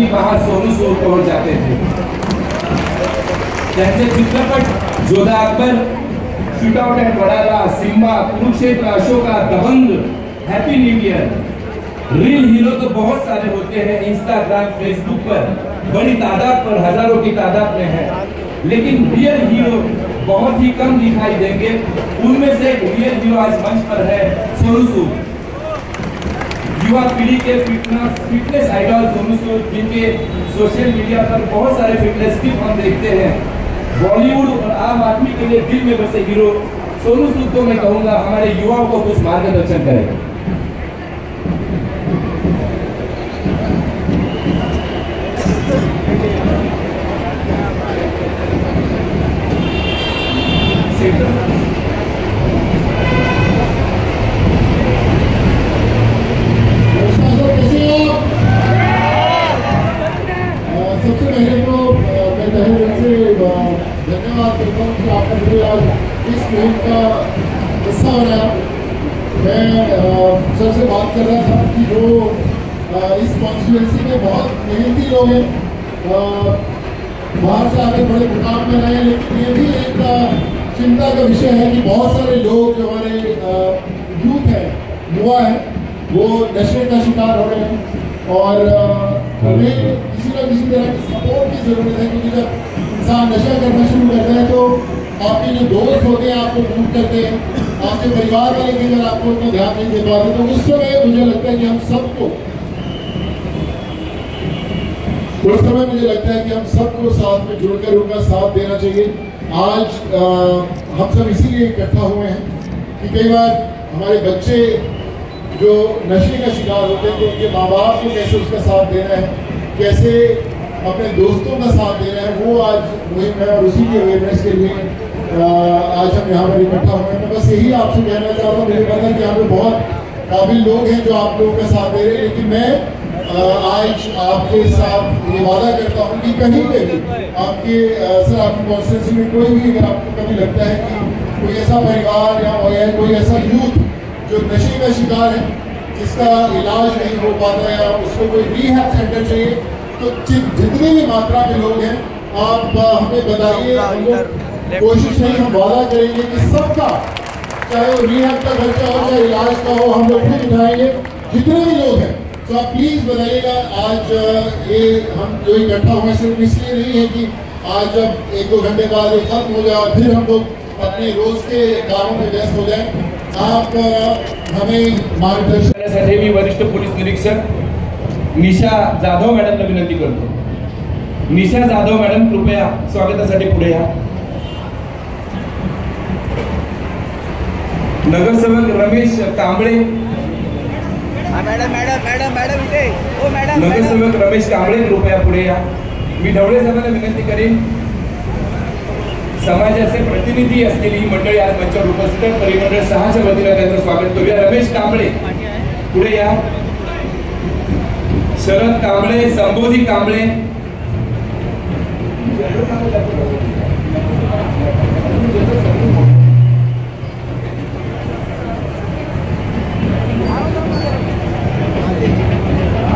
आदमी वहां सोनू सूद पहुंच जाते थे। त्यांचे चित्रपट Jodha Akbar, shoot out at Wadala, Simmba, Kurukshetra, Ashoka, Dabangg, happy new year. Real hero तो बहुत सारे होते हैं इंस्टाग्राम फेसबुक पर, बड़ी तादाद पर, हजारों की तादाद में है, लेकिन रियल हीरो बहुत ही कम दिखाई देंगे। उनमें से एक रियल हीरो आज मंच पर है, सोनू सूद। युवा पीढ़ी के फिटनेस आइडल सोनू सूद, जिनके सोशल मीडिया पर बहुत सारे फिटनेस टिप हम देखते हैं। बॉलीवुड और आम आदमी के लिए दिल में बसे हीरो सोनू सूद को मैं कहूंगा हमारे युवाओं को कुछ मार्गदर्शन करें। सबसे पहले तो मैं तहे दिल से धन्यवाद करता हूँ कि आपने मुझे आज इस फिल्म का हिस्सा बनाया। मैं सबसे बात कर रहा था कि जो इस कॉन्स्टिट्यूएंसी में बहुत मेहनती लोग हैं, बाहर से आके बड़े मुकाम में रहे हैं, लेकिन ये भी एक चिंता का विषय है कि बहुत सारे लोग जो हमारे यूथ है, युवा है, वो नशे का शिकार हो रहे हैं और हमें किसी न किसी तरह की सपोर्ट की जरूरत है। क्योंकि जब इंसान नशा करना शुरू करता है तो आपके जो दोस्त होते हैं आपको दूर करते हैं, आपके परिवार वाले कई बार आपको उतना ध्यान नहीं दे पाते। तो उस समय मुझे लगता है कि हम सबको साथ में जुड़कर उनका साथ देना चाहिए। आज हम सब इसीलिए इकट्ठा हुए हैं कि कई बार हमारे बच्चे जो नशे का शिकार होते हैं तो उनके माँ बाप को कैसे उसका साथ देना है, कैसे अपने दोस्तों का साथ देना है, वो आज मुहिम है और उसी की अवेयरनेस के लिए आज हम यहाँ पर इकट्ठा हुए हैं। मैं बस यही आपसे कहना चाहता हूँ, मुझे पता है कि यहाँ पे बहुत काबिल लोग हैं जो आप लोगों का साथ दे रहे हैं, लेकिन मैं आज आपके साथ ये वादा करता हूँ कि कहीं पे भी आपके आपकी कॉन्स्टिट्यूंसी में कोई भी अगर आपको कभी लगता है कि कोई ऐसा परिवार या कोई ऐसा यूथ जो नशे का शिकार है, जिसका इलाज नहीं हो पाता है या उसको कोई रिहैब सेंटर चाहिए, तो जितनी भी मात्रा में लोग हैं आप हमें बताइए। कोशिश नहीं, हम वादा करेंगे कि सबका, चाहे वो रिहैब का खर्चा हो चाहे इलाज का हो, हम लोग खुद उठाएंगे जितने भी लोग हैं। तो आप प्लीज बताइएगा। आज ये हम जो इकट्ठा हुए सिर्फ इसलिए नहीं है कि आज जब 1-2 घंटे बाद ये खत्म हो जाए और फिर हम लोग अपने रोज के कामों में व्यस्त हो जाए। आप हमें मार्गदर्शन मी वरिष्ठ पोलीस निरीक्षक निशा जाधव मॅडमला विनंती करतो। निशा जाधव मॅडम कृपया स्वागतासाठी पुढे या। नगरसेवक रमेश कांबळे, नगरसेवक रमेश कांबळे कृपया पुढे या। मी ढवळे साहेबांना विनंती करेन, समाजाचे प्रतिनिधी असलेली ही मंडळी आज मंचावर उपस्थित आहेत, परिमंडळ 6च्या वतीने त्यांचं स्वागत करूया। रमेश कांबळे पुढे या, शरद कांबळे, संबोधी कांबळे,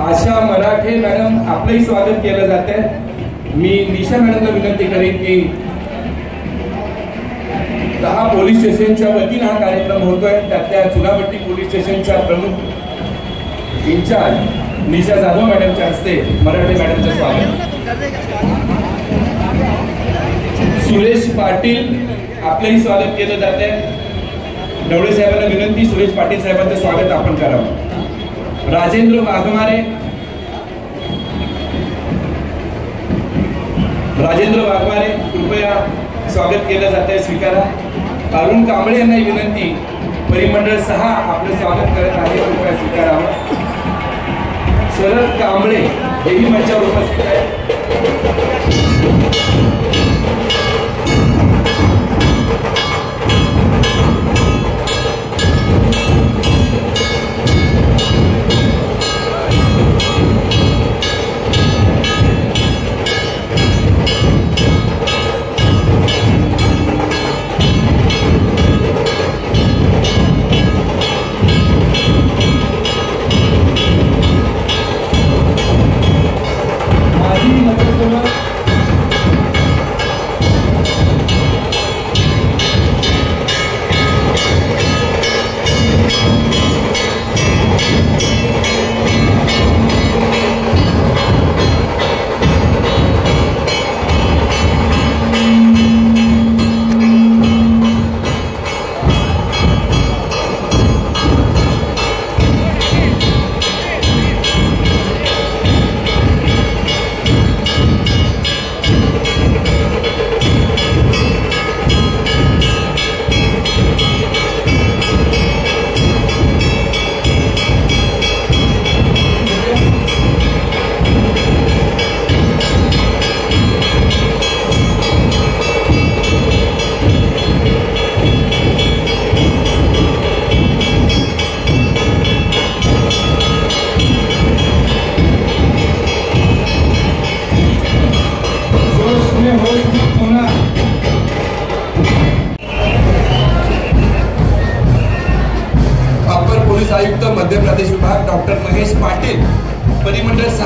आशा मराठे मॅडम आपलंही स्वागत केलं जात आहे। मी निशा मॅडमला विनंती करेन की 10 पोलीस स्टेशनच्या वतीने हा कार्यक्रम होतोय, त्यातल्या चुनाभट्टी पोलीस स्टेशनच्या प्रमुख इंचार्ज निशा जाधव मॅडमच्या हस्ते मराठे मॅडमचं स्वागत। सुरेश पाटील आपलंही स्वागत केलं जात आहे। ढवळे साहेबांना विनंती, सुरेश पाटील साहेबांचं स्वागत आपण करावं। राजेंद्र वाघमारे, राजेंद्र वाघमारे कृपया स्वागत केलं जात आहे, स्वीकारा। अरुण कांबळे यांना विनंती, परिमंडळ 6 आपलं स्वागत करत आहे, कृपया स्वीकारावं। शरद कांबळे हेही मंचावर उपस्थित आहेत।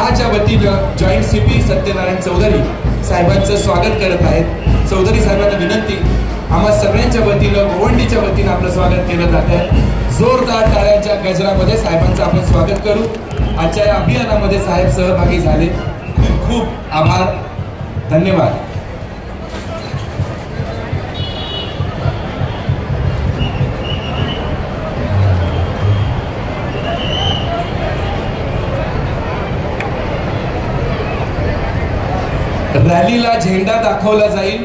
6च्या वतीनं जॉईंट सीपी सत्यनारायण चौधरी साहेबांचं स्वागत करत आहेत. चौधरी साहेबांना विनंती, आम्हा सगळ्यांच्या वतीनं गोवंडीच्या वतीनं आपलं स्वागत केलं जात आहे. जोरदार टाळ्यांच्या गजरामध्ये साहेबांचं आपण स्वागत करू. आजच्या या अभियानामध्ये साहेब सहभागी झाले, खूप खूप आभार, धन्यवाद. रॅलीला झेंडा दाखवला जाईल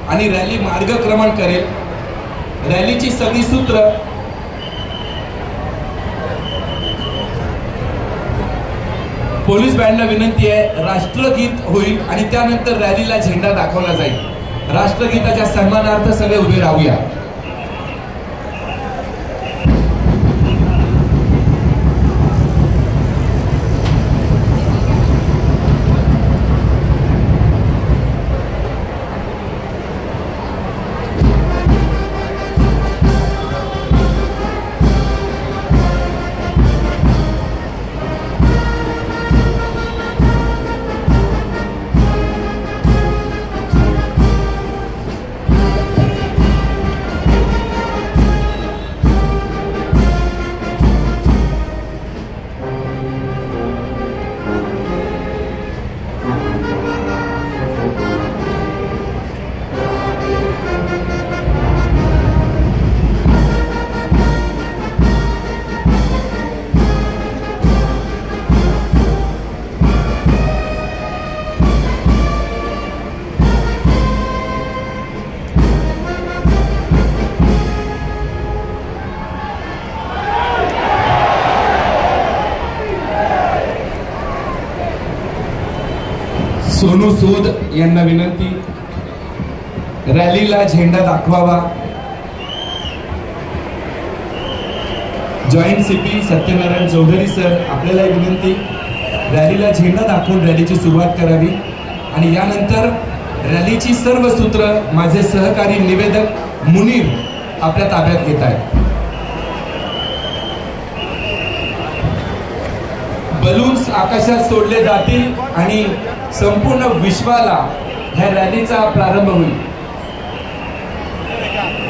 आणि रॅली मार्गक्रमण करेल. रॅलीची सगळी सूत्र पोलीस बँडला विनंती आहे, राष्ट्रगीत होईल आणि त्यानंतर रॅलीला झेंडा दाखवला जाईल. राष्ट्रगीताच्या सन्मानार्थ सगळे उभे राहूया. सोनू सूद यांना विनंती, रॅलीला झेंडा दाखवावा. Joint CP Satyanarayan Chaudhary sir, आपल्याला विनंती, रॅलीला झेंडा दाखवून रॅलीची सुरुवात करावी आणि यानंतर रॅलीची सर्व सूत्र माझे सहकारी निवेदक मुनीर आपल्या ताब्यात घेत आहेत. बलून्स आकाशात सोडले जातील आणि संपूर्ण विश्वाला ह्या रॅलीचा प्रारंभ होईल.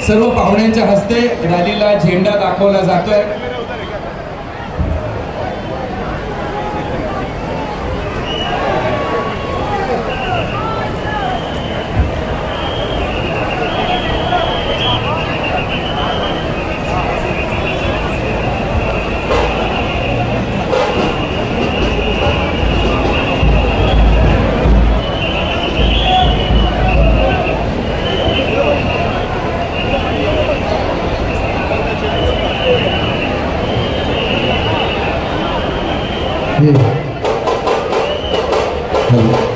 सर्व पाहुण्यांच्या हस्ते रॅलीला झेंडा दाखवला जातोय. Hello.